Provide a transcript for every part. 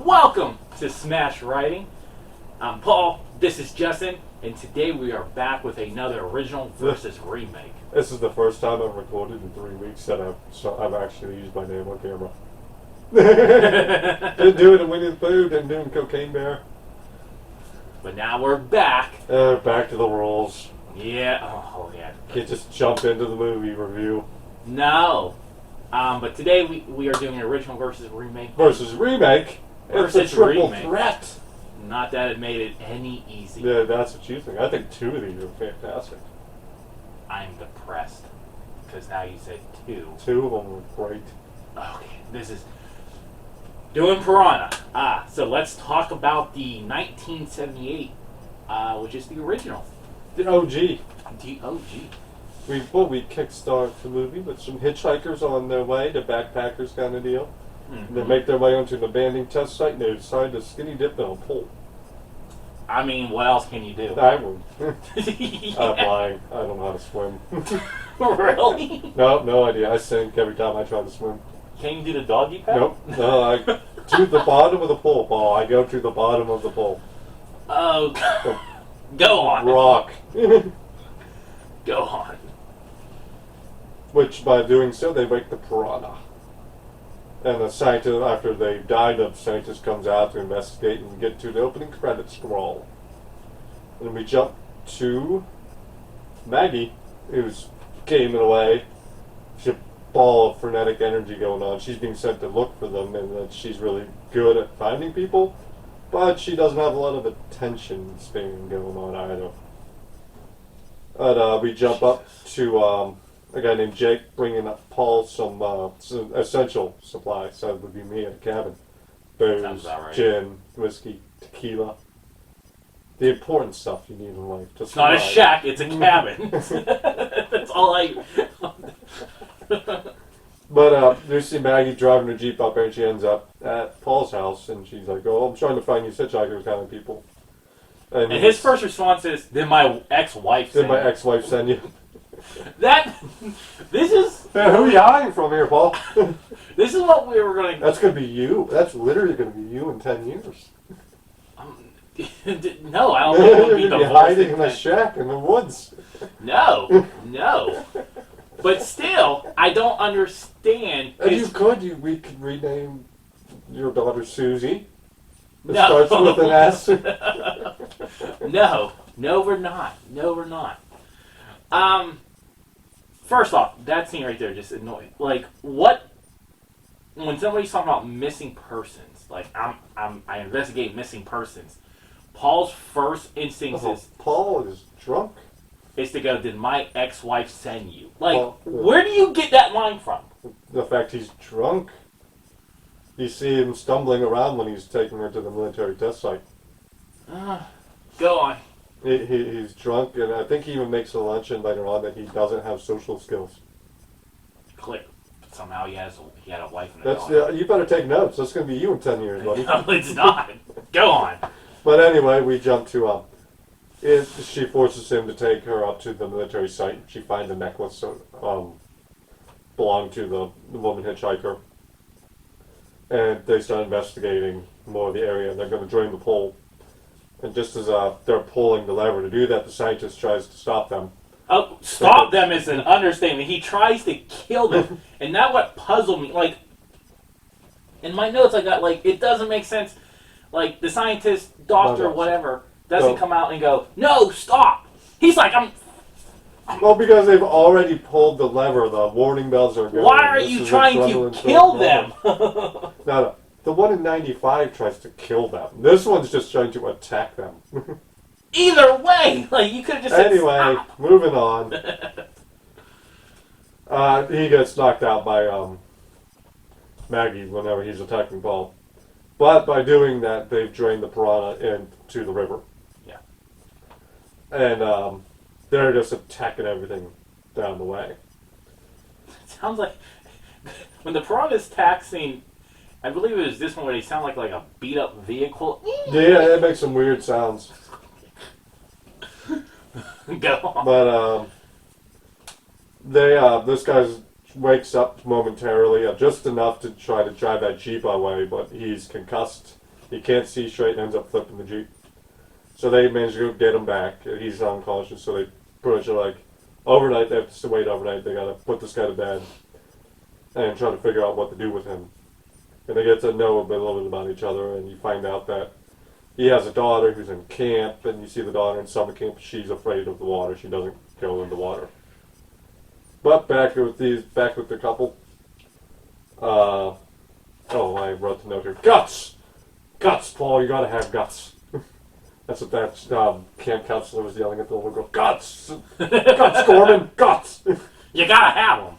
Welcome to Smash Writing. I'm Paul, this is Justin, and today we are back with another original versus remake. This is the first time I've recorded in 3 weeks that I've actually used my name on camera. Didn't do it in Winnie the Pooh, didn't do it in Cocaine Bear. But now we're back. Back to the rules. Yeah, oh yeah. Can't just jump into the movie review. No. But today we are doing an original versus remake. Versus remake? Versus it's a triple remake. threat. Not that it made it any easier. Yeah, that's what you think. I think two of these are fantastic. I'm depressed. Because now you said two. Two of them were great. Okay, this is... Doing Piranha. So let's talk about the 1978, which is the original. The OG. The OG. We kickstart the movie with some hitchhikers on their way, the backpackers kind of deal. Mm-hmm. They make their way onto an abandoned test site and they decide to skinny dip in a pole. I mean, what else can you do? I would. Yeah. I'm lying. I don't know how to swim. Really? No idea. I sink every time I try to swim. Can you do the doggy paddle? Nope. No, I to the bottom of the pool, Paul. I go to the bottom of the pool. Oh, go on. Rock. Go on. Which, by doing so, they wake the piranha. And the scientist, after they've died, the scientist comes out to investigate and get to the opening credits scroll. And we jump to Maggie, who's gaming away. She's a ball of frenetic energy going on. She's being sent to look for them, and that she's really good at finding people, but she doesn't have a lot of attention span going on either. But we jump up to a guy named Jake bringing up Paul some essential supplies. So that would be me at a cabin. Booze, Right. gin, whiskey, tequila. The important stuff you need in life. It's not a shack, it's a cabin. That's all I... But you see Maggie driving her Jeep up there, and she ends up at Paul's house, and she's like, "Oh, I'm trying to find these hitchhikers kind of people." And his first response is, "Did my ex-wife send Did my you?" ex-wife send you? This is... Man, who are you hiding from here, Paul? This is what we were going to... That's going to be you. That's literally going to be you in 10 years. No, I don't think it would be You're going to be divorced. hiding in a shack in the woods. No. But still, I don't understand. And we could rename your daughter Susie. It No. starts with an S. No, we're not. First off, that scene right there just annoying. Like, what? When somebody's talking about missing persons, like I investigate missing persons. Paul's first instinct is Paul is drunk. Is to go, "Did my ex-wife send you?" Like, Well, where do you get that line from? The fact he's drunk. You see him stumbling around when he's taking her to the military test site. Go on. He's drunk, and I think he even makes a mention later on that he doesn't have social skills. Click. Somehow he had a wife and a daughter. That's you better take notes. That's going to be you in 10 years, buddy. No, it's not. Go on. But anyway, we jump to she forces him to take her up to the military site. She finds a necklace belonged to the woman hitchhiker, and they start investigating more of the area. They're going to drain the pole, and just as they're pulling the lever to do that, the scientist tries to stop them. Oh, stop them is an understatement. He tries to kill them, and that what puzzled me. Like, in my notes, I got like, it doesn't make sense. Like, the scientist, doctor, whatever, doesn't come out and go, "No, stop." He's like, Well, because they've already pulled the lever, the warning bells are going. Why are you trying to kill them? No. The one in 95 tries to kill them. This one's just trying to attack them. Either way, like, you could have just said, Anyway, "Stop." moving on. He gets knocked out by Maggie whenever he's attacking Paul. But by doing that, they've drained the piranha into the river. Yeah. And they're just attacking everything down the way. It sounds like when the piranha's taxing, I believe it was this one where they sound like a beat up vehicle. Yeah, it makes some weird sounds. Go on. But this guy wakes up momentarily, just enough to try to drive that Jeep away, but he's concussed He can't see straight and ends up flipping the Jeep. So they manage to get him back. He's unconscious, so they pretty much are like, overnight, they have to wait overnight. They gotta put this guy to bed and try to figure out what to do with him. And they get to know a little bit about each other, and you find out that he has a daughter who's in camp, and you see the daughter in summer camp. She's afraid of the water. She doesn't go in the water. But back with the couple. I wrote the note here. Guts! Guts, Paul, you gotta have guts. That's what that camp counselor was yelling at the little girl. Guts! Guts, Gorman! Guts! You gotta have them.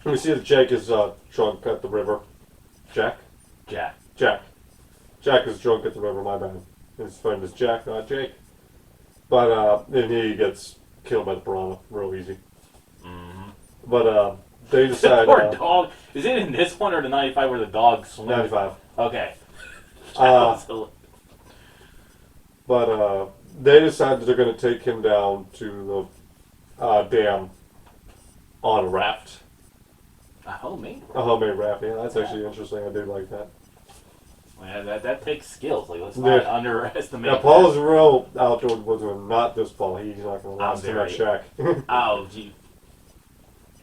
We see that Jake is drunk at the river. Jack? Jack. Jack is drunk at the river, my bad. His friend is Jack, not Jake. But then he gets killed by the piranha real easy. Mm-hmm. But they decide... Poor dog. Is it in this one or the 95 where the dog swims? 95. Okay. But they decide that they're going to take him down to the dam on a raft. A homemade? A homemade raft, yeah. That's actually interesting. I do like that. Yeah, that takes skills. Like, let's not underestimate. Yeah, Paul's a real outdoor woodsman. Not this Paul. He's not going to last in that shack. Oh, gee.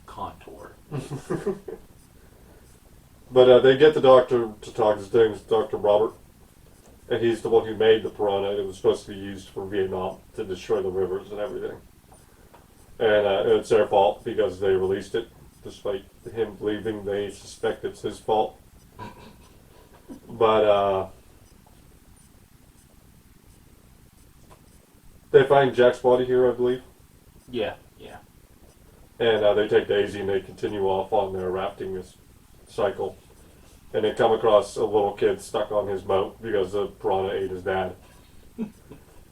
Contour. But they get the doctor to talk. His name is Dr. Robert. And he's the one who made the piranha. It was supposed to be used for Vietnam to destroy the rivers and everything. And it's their fault because they released it. Despite him believing they suspect it's his fault. But they find Jack's body here, I believe. Yeah. And they take Daisy and they continue off on their rafting cycle. And they come across a little kid stuck on his boat because the piranha ate his dad.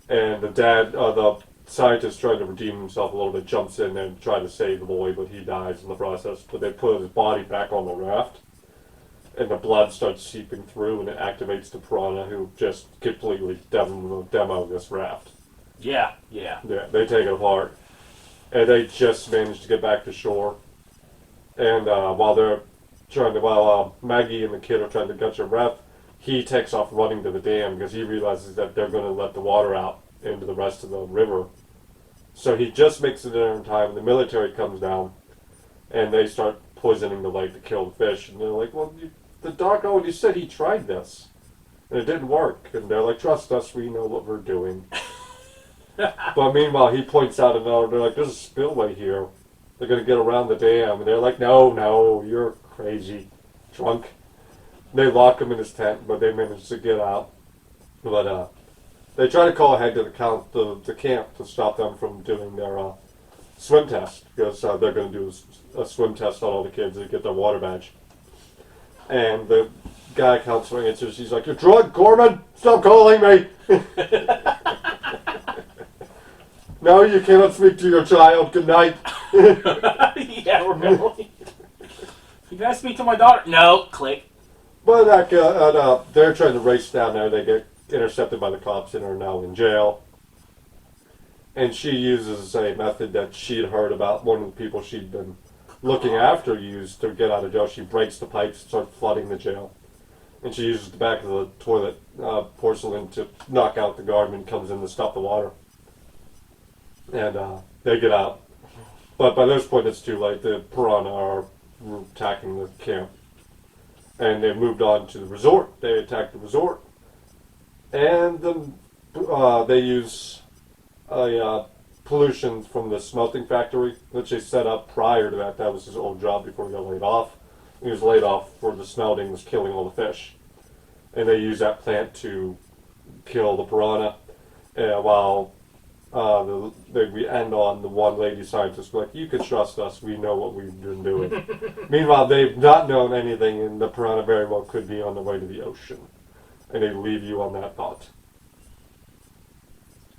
And the dad, the scientist trying to redeem himself a little bit, jumps in and tries to save the boy, but he dies in the process. But they put his body back on the raft. And the blood starts seeping through and it activates the piranha who just completely demo this raft. Yeah. They take it apart. And they just manage to get back to shore. And while Maggie and the kid are trying to catch a breath, he takes off running to the dam because he realizes that they're going to let the water out into the rest of the river. So he just makes it there in time. The military comes down and they start poisoning the lake to kill the fish. And they're like, well, the doc already said he tried this. And it didn't work. And they're like, trust us, we know what we're doing. But meanwhile, he points out another, they're like, there's a spillway here. They're going to get around the dam. And they're like, no, you're crazy. Drunk. They lock him in his tent, but they manage to get out. But they try to call ahead to the camp to stop them from doing their swim test. Because they're going to do a swim test on all the kids to get their water badge. And the guy counselor answers, he's like, you're drunk, Gorman! Stop calling me! No, you cannot speak to your child. Good night. Yeah, really. You can I speak to my daughter? No. Click. But they're trying to race down there. They get intercepted by the cops and are now in jail. And she uses a method that she'd heard about. One of the people she'd been looking after used to get out of jail. She breaks the pipes and starts flooding the jail. And she uses the back of the toilet porcelain to knock out the guardman comes in to stop the water. And they get out. But by this point, it's too late. The piranha are attacking the camp. And they've moved on to the resort. They attack the resort. And they use pollution from the smelting factory, which they set up prior to that. That was his old job before he got laid off. He was laid off for the smelting was killing all the fish. And they use that plant to kill the piranha. While we end on the one lady scientist like, you can trust us, we know what we've been doing. Meanwhile, they've not known anything, and the piranha very well could be on the way to the ocean. And they leave you on that thought.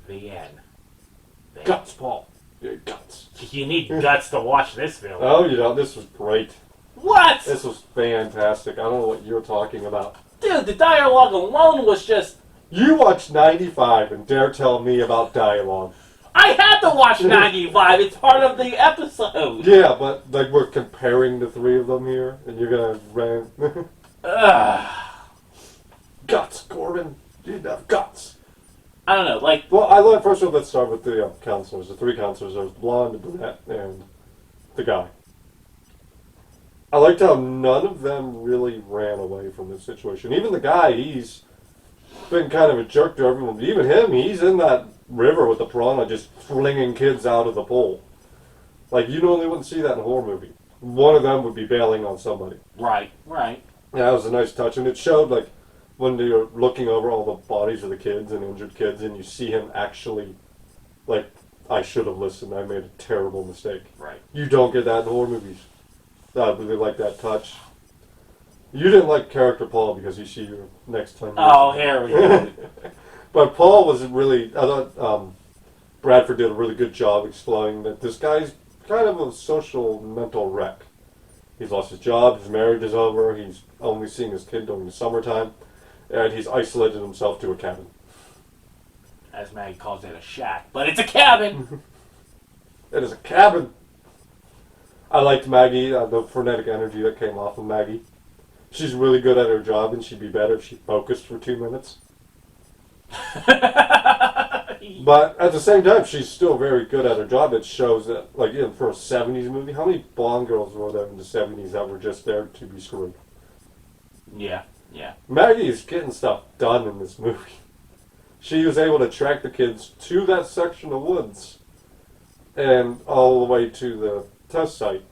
The end. Guts, Paul. Your guts. You need guts to watch this film. Oh, this was great. What? This was fantastic. I don't know what you're talking about. Dude, the dialogue alone was just... You watched 95 and dare tell me about dialogue. I had to watch 95. It's part of the episode. Yeah, but like we're comparing the three of them here, and you're gonna rant. guts, Corbin. You didn't have guts. I don't know, like... Well, I like, first of all, let's start with the counselors. The three counselors. There's blonde, the brunette, and the guy. I liked how none of them really ran away from this situation. Even the guy, he's been kind of a jerk to everyone. But even him, he's in that river with the piranha just flinging kids out of the pool. Like, you normally wouldn't see that in a horror movie. One of them would be bailing on somebody. Right, right. Yeah, that was a nice touch. And it showed, like, when you're looking over all the bodies of the kids and injured kids, and you see him actually, like, I should have listened. I made a terrible mistake. Right. You don't get that in horror movies. I really like that touch. You didn't like character Paul because you see your next time. Oh, here we go. But Paul was really, I thought Bradford did a really good job explaining that this guy's kind of a social mental wreck. He's lost his job, his marriage is over, he's only seeing his kid during the summertime, and he's isolated himself to a cabin. As Maggie calls it, a shack. But it's a cabin! It is a cabin! I liked Maggie, the frenetic energy that came off of Maggie. She's really good at her job, and she'd be better if she focused for 2 minutes. But at the same time, she's still very good at her job. It shows that, like, for a 70s movie, how many blonde girls were there in the 70s that were just there to be screwed? Yeah, yeah. Maggie is getting stuff done in this movie. She was able to track the kids to that section of woods and all the way to the test site.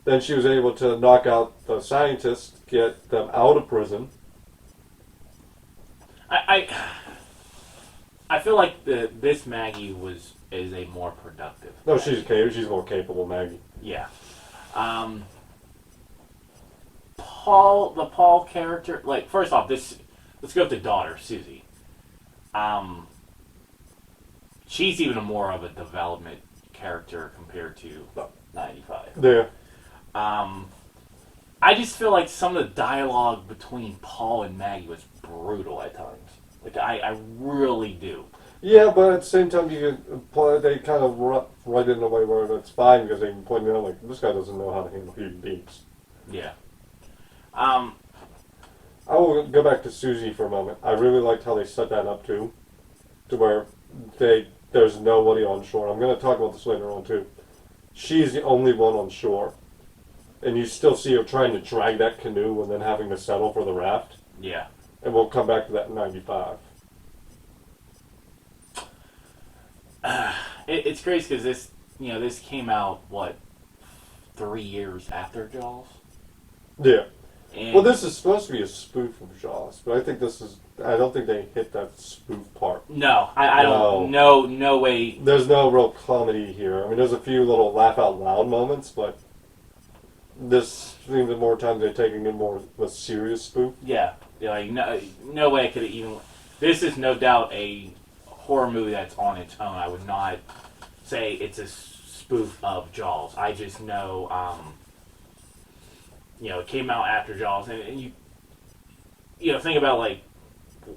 Then she was able to knock out the scientists, get them out of prison. I feel like this Maggie is a more productive. No, Maggie. she's more capable, Maggie. Yeah. The Paul character, like, first off, let's go with the daughter, Susie. She's even more of a development character compared to 95. Yeah. I just feel like some of the dialogue between Paul and Maggie was brutal at times. Like, I really do. Yeah, but at the same time, they kind of write it in a way where it's fine because they can point out, like, this guy doesn't know how to handle human beings. Yeah. I will go back to Susie for a moment. I really liked how they set that up, too, to where there's nobody on shore. I'm going to talk about this later on, too. She's the only one on shore. And you still see her trying to drag that canoe and then having to settle for the raft. Yeah. And we'll come back to that in 95. It's crazy because this came out, 3 years after Jaws? Yeah. And Well, this is supposed to be a spoof of Jaws, but I don't think they hit that spoof part. No, I don't. No way. There's no real comedy here. I mean, there's a few little laugh out loud moments, but this seems that more times they're taking it more of a serious spoof. Yeah, like no way I could have even. This is no doubt a horror movie that's on its own. I would not say it's a spoof of Jaws. I just know, it came out after Jaws, and you think about like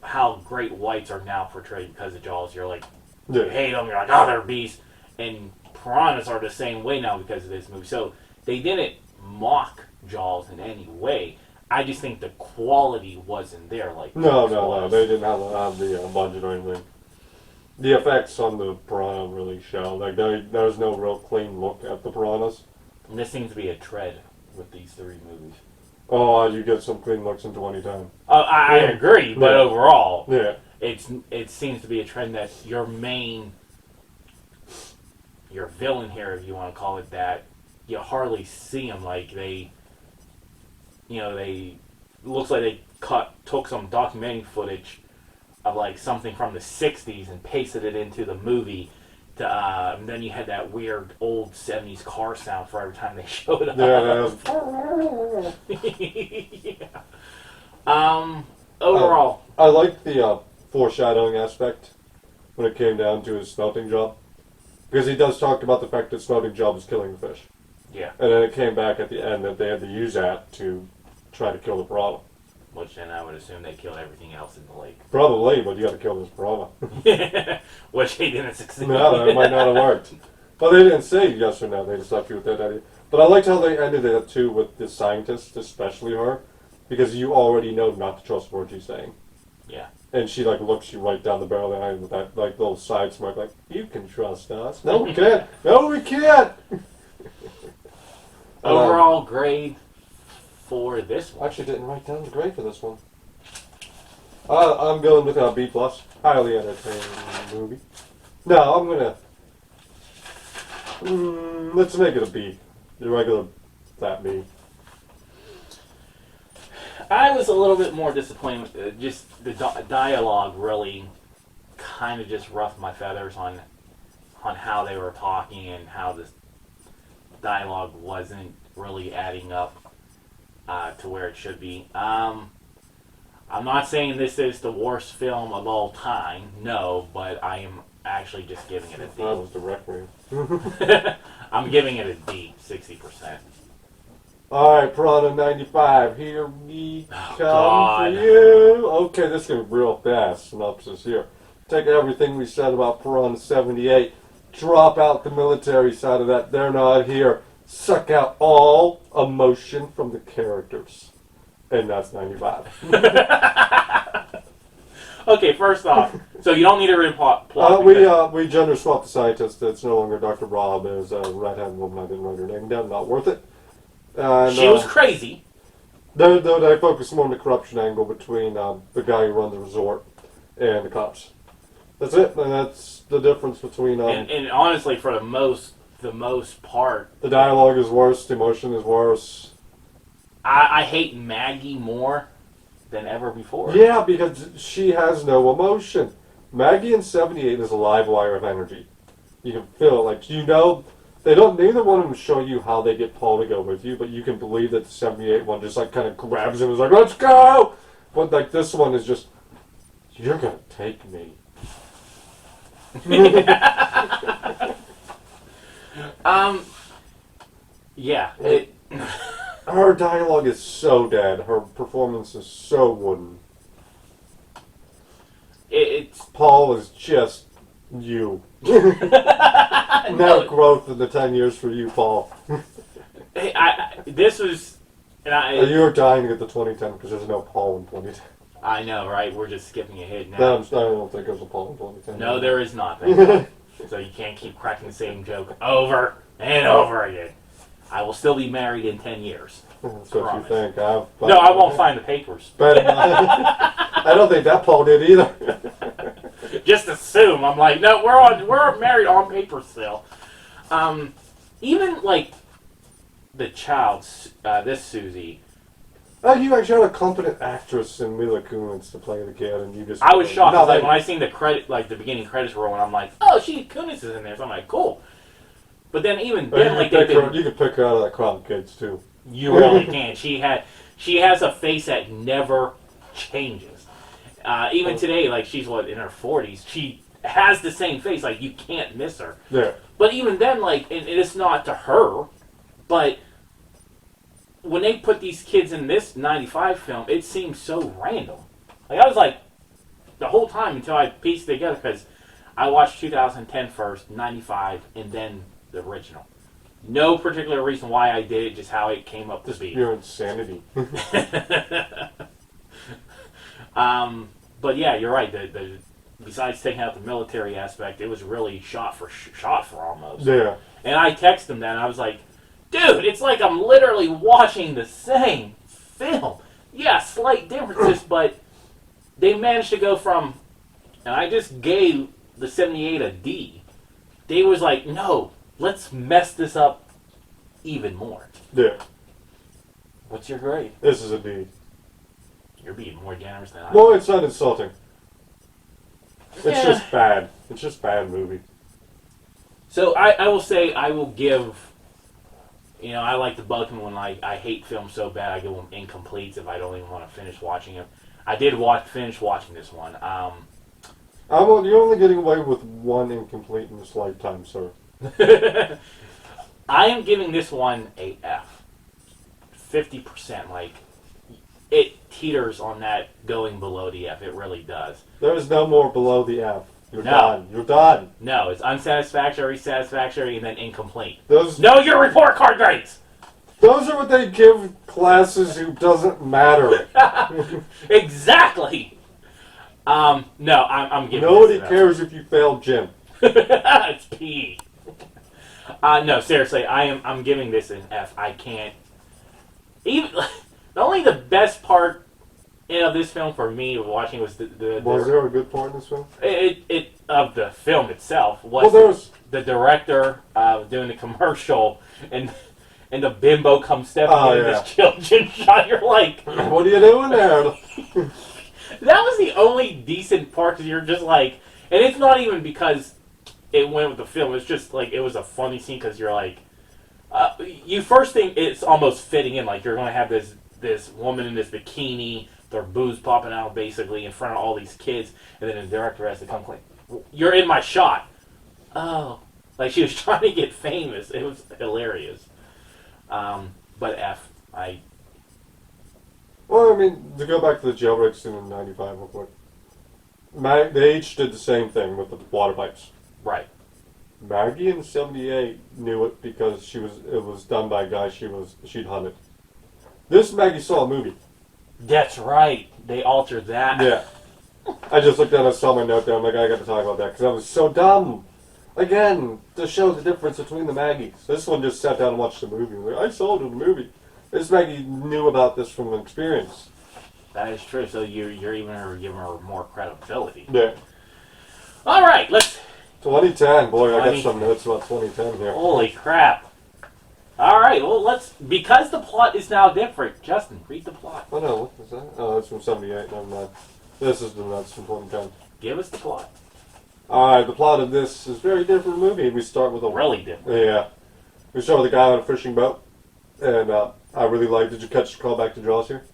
how great whites are now portrayed because of Jaws. You're like, you hate them. You're like, oh, they're beasts, and piranhas are the same way now because of this movie. So they didn't mock Jaws in any way. I just think the quality wasn't there. Like No, they didn't have the budget or anything. The effects on the piranha really show. Like there's no real clean look at the piranhas. And this seems to be a trend with these three movies. Oh, you get some clean looks in 2010. I agree, but overall, it seems to be a trend that your villain here, if you want to call it that, you hardly see them. Like they looks like they took some documentary footage of like something from the 60s and pasted it into the movie. And then you had that weird old 70s car sound for every time they showed up. Yeah. Overall, I liked the foreshadowing aspect when it came down to his smelting job, because he does talk about the fact that smelting job is killing the fish. Yeah. And then it came back at the end that they had to use that to try to kill the piranha. Which then I would assume they killed everything else in the lake. Probably, but you got to kill this piranha. Which they didn't succeed. No, it might not have worked. But they didn't say yes or no. They just left you with that idea. But I liked how they ended it too with the scientist, especially her, because you already know not to trust words she's saying. Yeah. And she like looks you right down the barrel of the eye with that like little side smirk, like, you can trust us. No, we can't. No, we can't. Overall grade for this I one. actually didn't write down the grade for this one. I'm going with a B plus. Highly entertaining movie. No, I'm gonna. Let's make it a B. The regular flat B. I was a little bit more disappointed. Just the dialogue really kind of just roughed my feathers on how they were talking and how this dialogue wasn't really adding up to where it should be. I'm not saying this is the worst film of all time, no, but I am actually just giving it a D. That was the requiem. I'm giving it a D, 60%. Alright, Piranha 95, here we come God. for you. Okay, this is going to be real fast. Synopsis here. Take everything we said about Piranha 78, drop out the military side of that, they're not here. Suck out all emotion from the characters. And that's 95. Okay, first off, so you don't need to read plot. We gender swapped the scientist. It's no longer Dr. Rob. There's a redhead woman. I didn't write her name down. Not worth it. And, she was crazy. They focus more on the corruption angle between the guy who runs the resort and the cops. That's it. And that's the difference between... and honestly, for the most part... The dialogue is worse. The emotion is worse. I hate Maggie more than ever before. Yeah, because she has no emotion. Maggie in 78 is a live wire of energy. You can feel it. Like, neither one of them show you how they get Paul to go with you, but you can believe that the 78 one just like kind of grabs him and is like, let's go! But like this one is just, you're gonna take me. Yeah. Her dialogue is so dead. Her performance is so wooden. It's Paul is just you. No growth in the 10 years for you, Paul. This was... You're dying to get the 2010 because there's no Paul in 2010. I know, right? We're just skipping ahead now. I don't think there's a Paul in 2010. No, there is not. Thank God. So you can't keep cracking the same joke over and over again. I will still be married in 10 years. That's what Promise. you think. No, I won't sign the papers. But I don't think that Paul did either. Just assume. I'm like, no, we're married on paper still. Even like the child, this Susie. Oh, you actually had a competent actress in Mila Kunis to play the kid, and you just... I was shocked. No, Like, when I seen the credit, like the beginning credits roll, and I'm like, oh, Kunis is in there. So I'm like, cool. But then even then, like you can pick her out of that crowd of kids too. You really can. She has a face that never changes. Even today, like she's in her 40s, she has the same face. Like you can't miss her. Yeah. But even then, like it's not to her, but when they put these kids in this 95 film, it seems so random. Like I was like the whole time until I pieced it together because I watched 2010 first, 95, and then the original. No particular reason why I did it, just how it came up to be. Your insanity. But yeah, you're right. Besides taking out the military aspect, it was really shot for almost. Yeah. And I texted him that, and I was like, dude, it's like I'm literally watching the same film. Yeah, slight differences, but they managed to go from, and I just gave the 78 a D. They was like, no, let's mess this up even more. Yeah. What's your grade? This is a D. You're being more generous than I am. Well, it's not insulting. It's Yeah. just bad. It's just bad movie. So I will say I will give, I like to bug him when I hate films so bad I give them incompletes if I don't even want to finish watching them. I did finish watching this one. You're only getting away with one incomplete in this lifetime, sir. I am giving this one a F. 50%. Like, it teeters on that going below the F. It really does. There is no more below the F. You're No. done. You're done. No, it's unsatisfactory, satisfactory, and then incomplete. Those Know your report card grades! are what they give classes who doesn't matter. Exactly! No, I'm giving Nobody this cares if you failed gym. It's P. No, seriously, I'm giving this an F. I can't even. Only the best part of this film for me watching was Was there a good part in this film? it of the film itself Well, was there's the director doing the commercial and the bimbo comes stepping in this children shot. You're like, what are you doing there? that was the only decent part because you're just like, and it's not even because it went with the film. It's just like it was a funny scene because you're like, you first think it's almost fitting in. Like you're going to have this woman in this bikini, their boobs popping out basically in front of all these kids, and then the director has to come like, "You're in my shot." Oh, like she was trying to get famous. It was hilarious. But F, Well, I mean, to go back to the jailbreak scene in '95 real quick. They each did the same thing with the water pipes. right. Maggie in '78 knew it because it was done by a guy she'd hunted. This Maggie saw a movie. That's right. They altered that. Yeah. I just looked at it and saw my note there. I'm like, I got to talk about that because that was so dumb. Again, to show the difference between the Maggies. This one just sat down and watched the movie. Like, I saw it in the movie. This Maggie knew about this from experience. That is true. So you're even giving her more credibility. Yeah. All right, let's. 2010. Boy, I got some notes about 2010 here. Holy crap! All right, well because the plot is now different. Justin, read the plot. Oh no, what was that? Oh, that's from '78. Never mind. This is the notes from 2010. Give us the plot. Alright, the plot of this is a very different movie. We start with a... Really different. Yeah. We start with a guy on a fishing boat. And I really like... Did you catch the call back to Jaws here?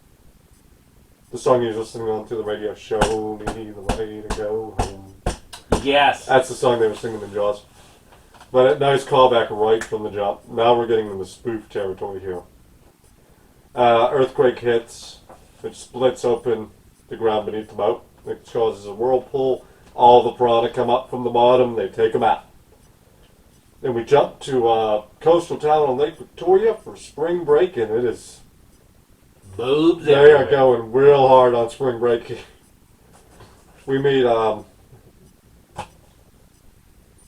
The song he was listening on to the radio. Show me the way to go home. Yes. That's the song they were singing in Jaws. But a nice callback right from the jump. Now we're getting into spoof territory here. Earthquake hits. It splits open the ground beneath the boat. It causes a whirlpool. All the piranha come up from the bottom. They take them out. Then we jump to a coastal town on Lake Victoria for spring break, and it is... Boobs They everywhere. are going real hard on spring break. We meet...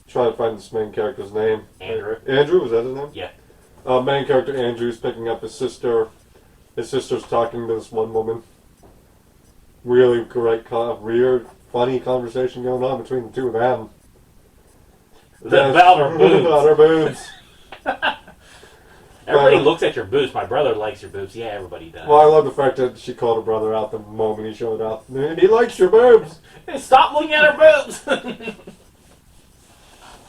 try to find this main character's name. Andrew. Andrew, was that his name? Yeah. Main character Andrew's picking up his sister. His sister's talking to this one woman. Really great, weird, funny conversation going on between the two of them. About her boobs. About her boobs. Everybody looks at your boobs. My brother likes your boobs. Yeah, everybody does. Well, I love the fact that she called her brother out the moment he showed up. He likes your boobs. Hey, stop looking at her boobs.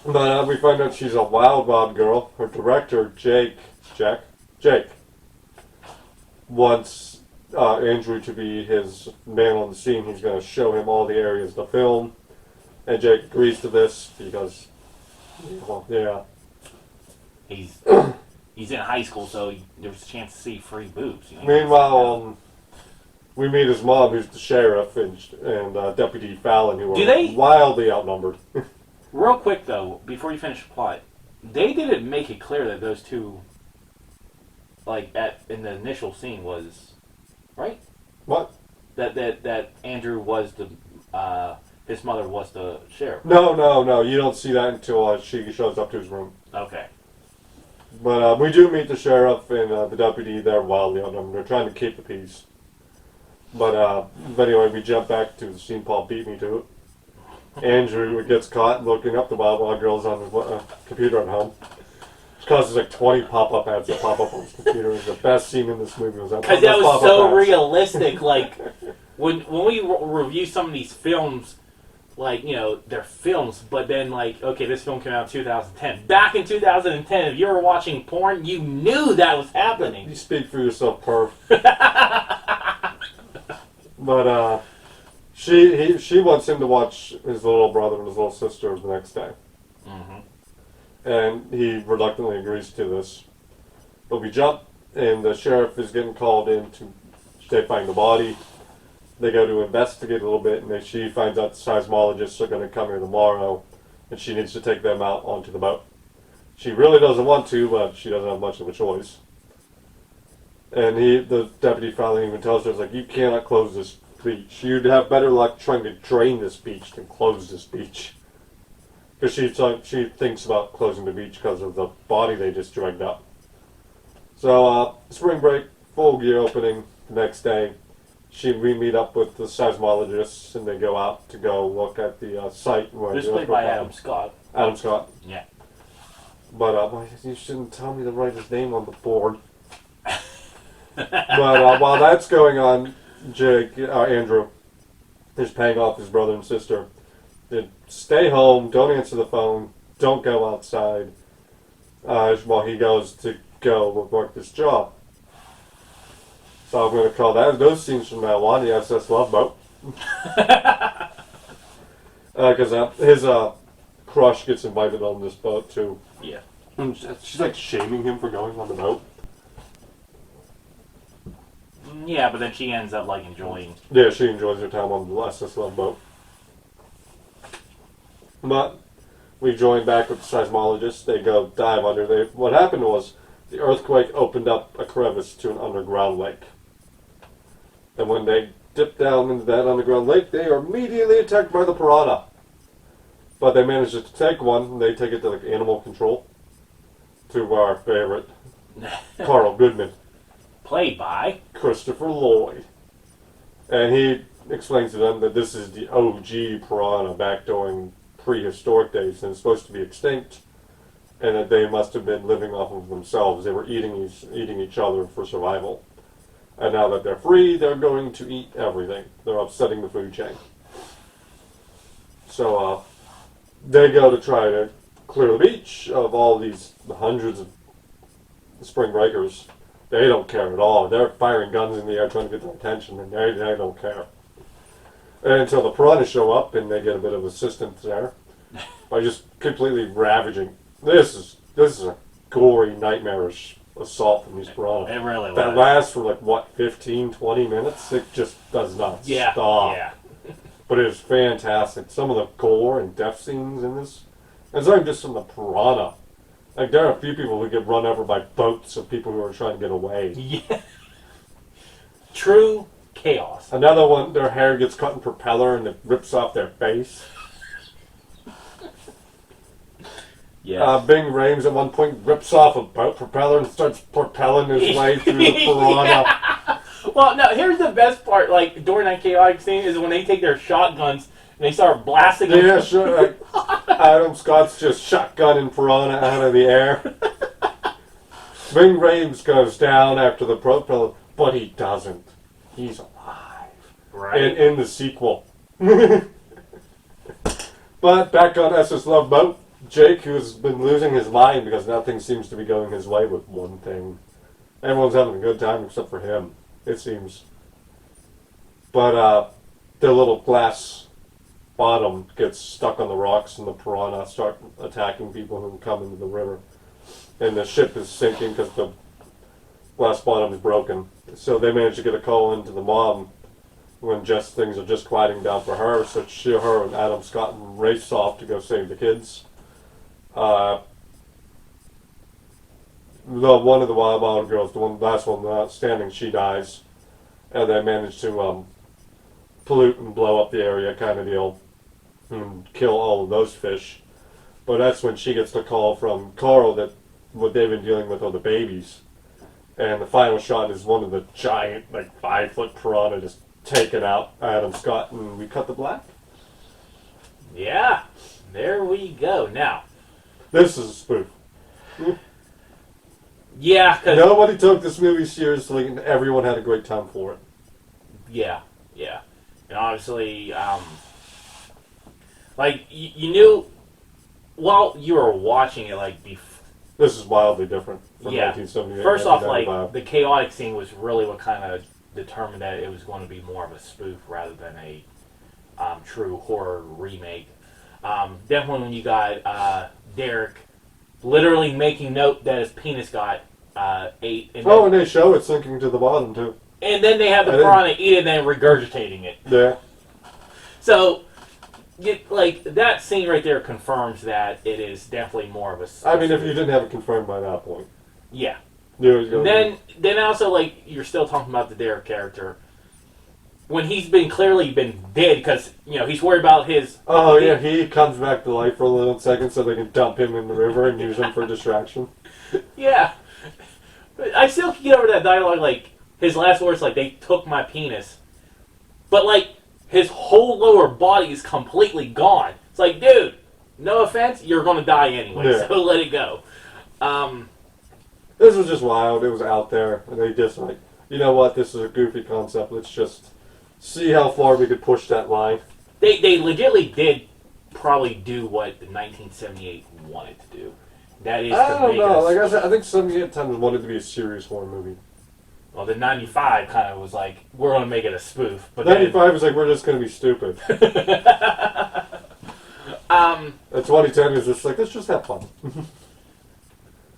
But we find out she's a wild Bob girl. Her director, Jake, wants Andrew to be his man on the scene. He's going to show him all the areas of the film. And Jake agrees to this because, well, yeah. He's in high school, so there's a chance to see free boobs. You know? Meanwhile, we meet his mom, who's the sheriff, and Deputy Fallon, who are wildly outnumbered. Real quick, though, before you finish the plot, they didn't make it clear that those two, like, in the initial scene was, right? What? That Andrew was his mother was the sheriff. No. You don't see that until she shows up to his room. Okay. But we do meet the sheriff and the deputy. They're wildly outnumbered. They're trying to keep the peace. But anyway, we jump back to the scene. Paul beat me to it. Andrew gets caught looking up the Wild Wild Girls on his computer at home. Which causes like 20 pop-up ads to pop up on his computer. It was the best scene in this movie. Was that? Because that was so realistic. Like, when we review some of these films, like, you know, they're films, but then, like, okay, this film came out in 2010. Back in 2010, if you were watching porn, you knew that was happening. You speak for yourself, perf. But, she wants him to watch his little brother and his little sister the next day. Mm-hmm. And he reluctantly agrees to this. But we jump, and the sheriff is getting called in to find the body. They go to investigate a little bit, and she finds out the seismologists are going to come here tomorrow, and she needs to take them out onto the boat. She really doesn't want to, but she doesn't have much of a choice. And the deputy finally even tells her, like, you cannot close this beach. You'd have better luck trying to drain this beach than close this beach. Because she thinks about closing the beach because of the body they just dragged up. So, spring break, full gear opening the next day. We meet up with the seismologists and they go out to go look at the site. Where This the played by earthquake Adam happened. Scott. Adam Scott. Yeah. But you shouldn't tell me to write his name on the board. But while that's going on, Andrew is paying off his brother and sister. Stay home, don't answer the phone, don't go outside, while he goes to go work this job. So I'm going to call those scenes from now on the SS Love Boat. Because his crush gets invited on this boat too. Yeah. And she's like shaming him for going on the boat. Yeah, but then she ends up like enjoying. Yeah, she enjoys her time on the SS Love Boat. But we join back with the seismologists. They go dive under. What happened was the earthquake opened up a crevice to an underground lake. And when they dip down into that underground lake, they are immediately attacked by the piranha. But they manage to take one, and they take it to like animal control. To our favorite, Carl Goodman. Played by Christopher Lloyd. And he explains to them that this is the OG piranha back during prehistoric days and it's supposed to be extinct and that they must have been living off of themselves. They were eating each other for survival. And now that they're free, they're going to eat everything. They're upsetting the food chain. So they go to try to clear the beach of all these hundreds of spring breakers. They don't care at all. They're firing guns in the air trying to get their attention, and they don't care. And until the piranhas show up, and they get a bit of assistance there by just completely ravaging. This is a gory, nightmarish assault from these piranhas. it really That was. lasts for like, what, 15, 20 minutes? It just does not stop. Yeah. But it is fantastic. Some of the gore and death scenes in this. It's not even just from the piranha. Like, there are a few people who get run over by boats of people who are trying to get away. Yeah. True chaos. Another one, their hair gets caught in propeller and it rips off their face. Yeah. Bing Rames at one point rips off a boat propeller and starts propelling his way through the piranha. Yeah. Well, no, here's the best part, like, during that chaotic scene is when they take their shotguns and they start blasting them. Yeah, sure. Like, Adam Scott's just shotgunning piranha out of the air. Bing Rames goes down after the propeller, but he doesn't. He's alive. Right. In the sequel. But back on SS Love Boat, Jake, who's been losing his mind because nothing seems to be going his way with one thing. Everyone's having a good time except for him, it seems. But the little glass bottom gets stuck on the rocks and the piranha start attacking people who come into the river. And the ship is sinking because the glass bottom is broken. So they manage to get a call into the mom when things are just quieting down for her. So her and Adam Scott race off to go save the kids. One of the wild girls, the last one standing, she dies. And they manage to pollute and blow up the area kind of deal. And kill all of those fish. But that's when she gets the call from Carl that what they've been dealing with are the babies. And the final shot is one of the giant, like 5-foot piranha just taking out Adam Scott, and we cut the black. Yeah. There we go. Now. This is a spoof. Yeah, because... Nobody took this movie seriously, and everyone had a great time for it. Yeah. And obviously, like, you knew... While you were watching it, like, before... This is wildly different from Yeah. 1978. First off, like, 1995. the chaotic scene was really what kind of determined that it was going to be more of a spoof rather than a true horror remake. Definitely when you got Derek literally making note that his penis got ate. And And they show it sinking to the bottom, too. And then they have the piranha eat it and then regurgitating it. Yeah. So, like, that scene right there confirms that it is definitely more of a... I mean, if you didn't have it confirmed by that point. Yeah. Then Then also, like, you're still talking about the Derek character. when he's clearly been dead because he's worried about his. Oh yeah, he comes back to life for a little second so they can dump him in the river and use him for distraction. Yeah, but I still can get over that dialogue. Like his last words, like they took my penis, but like his whole lower body is completely gone. It's like, dude, no offense, you're gonna die anyway, so let it go. This was just wild. It was out there, and they just like, you know what? This is a goofy concept. Let's just see how far we could push that line. They legitimately did probably do what the 1978 wanted to do. That is, I don't know. Like I said, I think 78 times wanted to be a serious horror movie. Well, the 95 kind of was like, we're going to make it a spoof. But 95 was like, we're just going to be stupid. That's 2010 is just like, let's just have fun.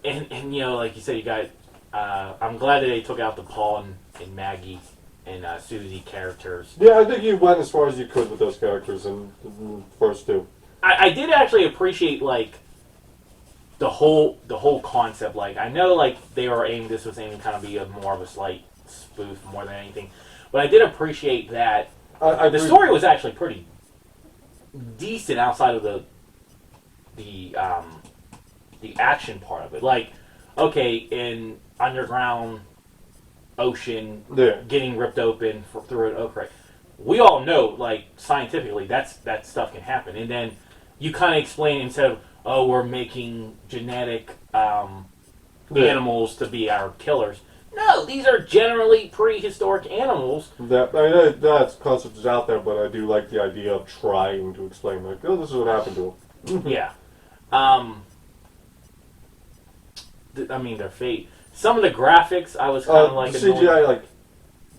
and like you said, you guys, I'm glad that they took out the Paul and Maggie and Susie characters. Yeah, I think you went as far as you could with those characters in the first two. I did actually appreciate, like, the whole concept. Like, I know, like, this was aiming kind of be more of a slight spoof more than anything, but I did appreciate that. The story was actually pretty decent outside of the action part of it. Like, okay, in underground ocean getting ripped open through an oak crate. We all know, like, scientifically, that stuff can happen. And then you kind of explain instead of, oh, we're making genetic animals to be our killers. No, these are generally prehistoric animals. That concept is out there, but I do like the idea of trying to explain, like, oh, this is what happened to them. Yeah. Their fate. Some of the graphics, I was kind of like... The CGI, like,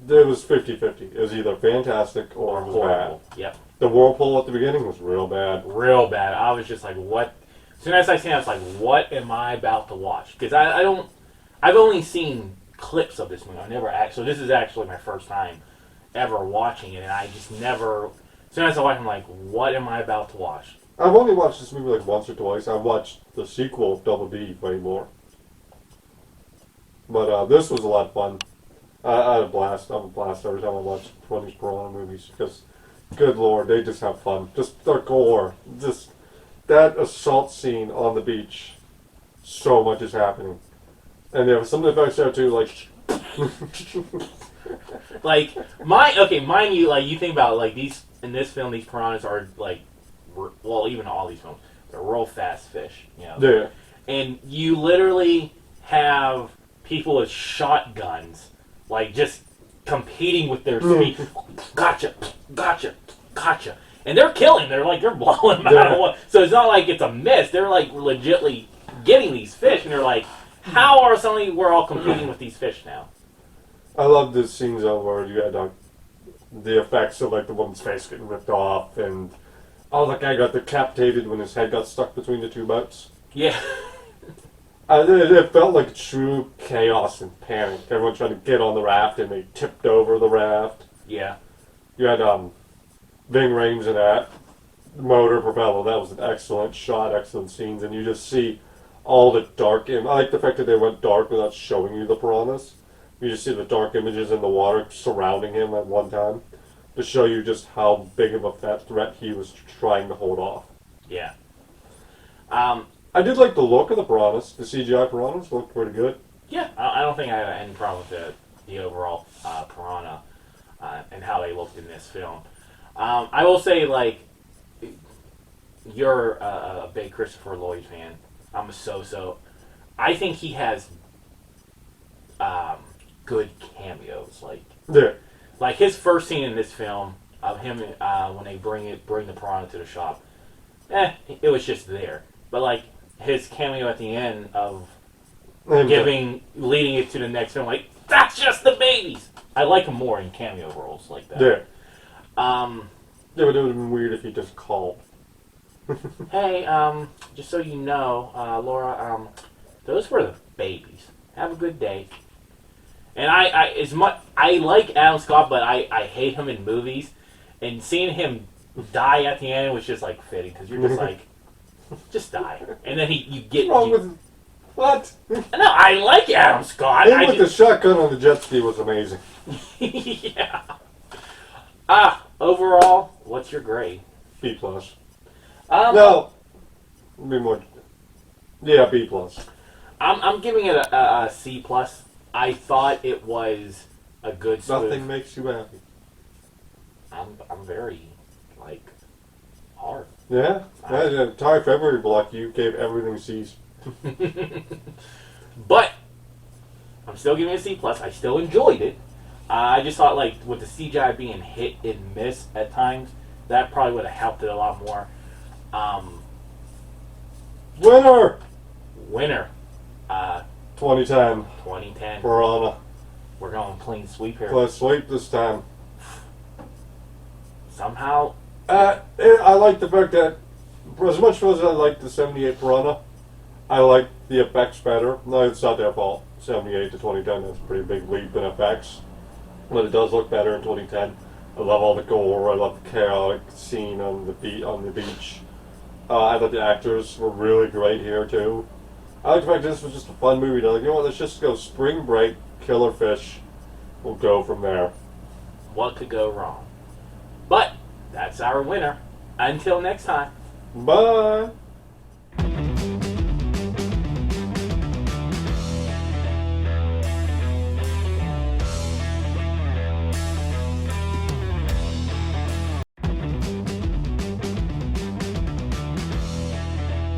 it was 50-50. It was either fantastic or it was horrible. bad. Yep. The whirlpool at the beginning was real bad. Real bad. I was just like, what? As soon as I seen it, I was like, what am I about to watch? Because I've only seen clips of this movie. I never actually... So this is actually my first time ever watching it, and I just never... As soon as I watch it, I'm like, what am I about to watch? I've only watched this movie like once or twice. I've watched the sequel, Double D, way more. But this was a lot of fun. I had a blast. I have a blast every time I watch one of these Piranha movies because, good lord, they just have fun. Just their gore. Just that assault scene on the beach. So much is happening. And there was some effects there too, like... Like, mind you, like, you think about, like, in this film, these piranhas are, like, well, even all these films, they're real fast fish, Yeah. And you literally have people with shotguns, like, just competing with their speed. Gotcha. And they're killing. They're blowing them out. So it's not like it's a miss. They're, like, legitly getting these fish. And they're like, how are suddenly we're all competing with these fish now? I love the scenes though where you had the effects of, like, the woman's face getting ripped off and... Oh, that guy got decapitated when his head got stuck between the two boats. Yeah. It felt like true chaos and panic. Everyone trying to get on the raft and they tipped over the raft. Yeah. You had Ving Rhames in that. Motor propeller, that was an excellent shot, excellent scenes. And you just see all the dark... I like the fact that they went dark without showing you the piranhas. You just see the dark images in the water surrounding him at one time. To show you just how big of a threat he was trying to hold off. Yeah. I did like the look of the piranhas. The CGI piranhas looked pretty good. Yeah, I don't think I had any problem with the overall piranha and how they looked in this film. I will say, like, you're a big Christopher Lloyd fan. I'm a so-so. I think he has good cameos. Like his first scene in this film of him when they bring the piranha to the shop, it was just there. But like his cameo at the end of leading it to the next film, like that's just the babies. I like him more in cameo roles like that. Yeah. Yeah, but it would have been weird if he just called. Hey, just so you know, Laura, those were the babies. Have a good day. And I like Adam Scott, but I hate him in movies. And seeing him die at the end was just like fitting because you're just like, just die. And then What's wrong with what? No, I like Adam Scott. Him with the shotgun on the jet ski was amazing. Yeah. Overall, what's your grade? B plus. No. Be more. Yeah, B plus. I'm giving it a C plus. I thought it was a good spoof. Nothing makes you happy. I'm very like hard. Yeah. The entire February block, you gave everything C's. But I'm still giving it a C plus. I still enjoyed it. I just thought like with the CGI being hit and miss at times, that probably would have helped it a lot more. Winner! Winner. 2010. 2010. Piranha. We're going clean sweep here. Let's sweep this time. Somehow. I like the fact that, as much as I like the 78 Piranha, I like the effects better. No, it's not their fault. 78 to 2010, that's a pretty big leap in effects. But it does look better in 2010. I love all the gore. I love the chaotic scene on the beach. I thought the actors were really great here too. I like the fact that this was just a fun movie. They're like, you know what? Let's just go spring break, killer fish. We'll go from there. What could go wrong? But that's our winner. Until next time. Bye.